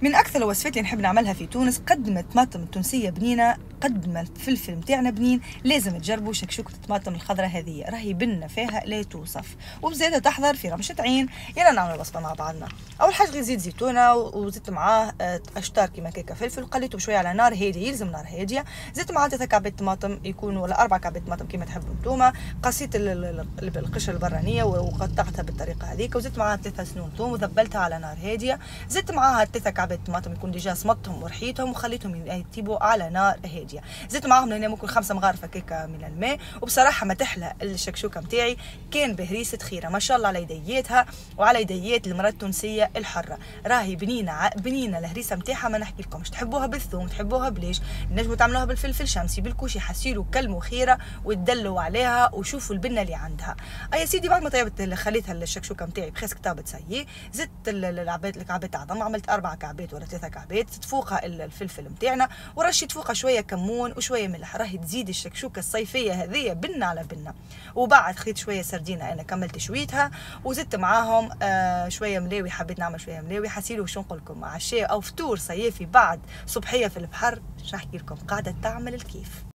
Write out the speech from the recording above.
من اكثر الوصفات اللي نحب نعملها في تونس، قدمة طماطم تونسيه بنينه، قدمة الفلفل نتاعنا بنين. لازم تجربوا شكشوكه الطماطم الخضراء هذه، راهي بنه فيها لا توصف، وبزاده تحضر في رمشه عين. يلا نعمل الوصفه مع بعضنا. اول حاجه غير زيت زيتونه، وزدت معاه اشطار كيما كيكه فلفل، وقليته بشويه على نار هاديه، يلزم نار هاديه. زدت معاه 3 كعبات طماطم يكونوا، ولا 4 كعبات طماطم كيما تحبوا نتوما. قصيت القشره البرانيه وقطعتها بالطريقه هذيك، وزدت معاها 3 سنون ثوم وذبلتها على نار هاديه. زدت معاها 3 كعبات طماطم يكون ديجا صمتهم ورحيتهم، وخليتهم يطيبوا على نار هاديه. زدت معاهم هنا ممكن 5 مغارف هكاكا من الماء. وبصراحه ما تحلى الشكشوكه نتاعي كان بهريسه خيره، ما شاء الله على يدياتها وعلى يديات المراه التونسيه الحره. راهي بنينه الهريسه نتاعها ما نحكي لكمش. تحبوها بالثوم، تحبوها بليش، نجموا تعملوها بالفلفل شمسي، بالكوشي، حسيلو كلموا خيره وتدلوا عليها وشوفوا البنه اللي عندها. يا سيدي بعد ما طيبت خليتها الشكشوكه نتاعي بخيس كتابه سيي، زدت الكعبات عظم، عملت 4 كعبات ولا 3 كعبات. تفوقها الفلفل نتاعنا، ورشيت فوقها شويه كمون وشويه ملح. راهي تزيد الشكشوكه الصيفيه هذيا بنه على بنه. وبعد خديت شويه سردينه انا كملت شويتها، وزدت معاهم شويه ملاوي، حبيت نعمل شويه ملاوي. حسيلو شو نقول لكم، عشاء او فطور صيفي بعد صبحيه في البحر، مش نحكي لكم قاعده تعمل الكيف.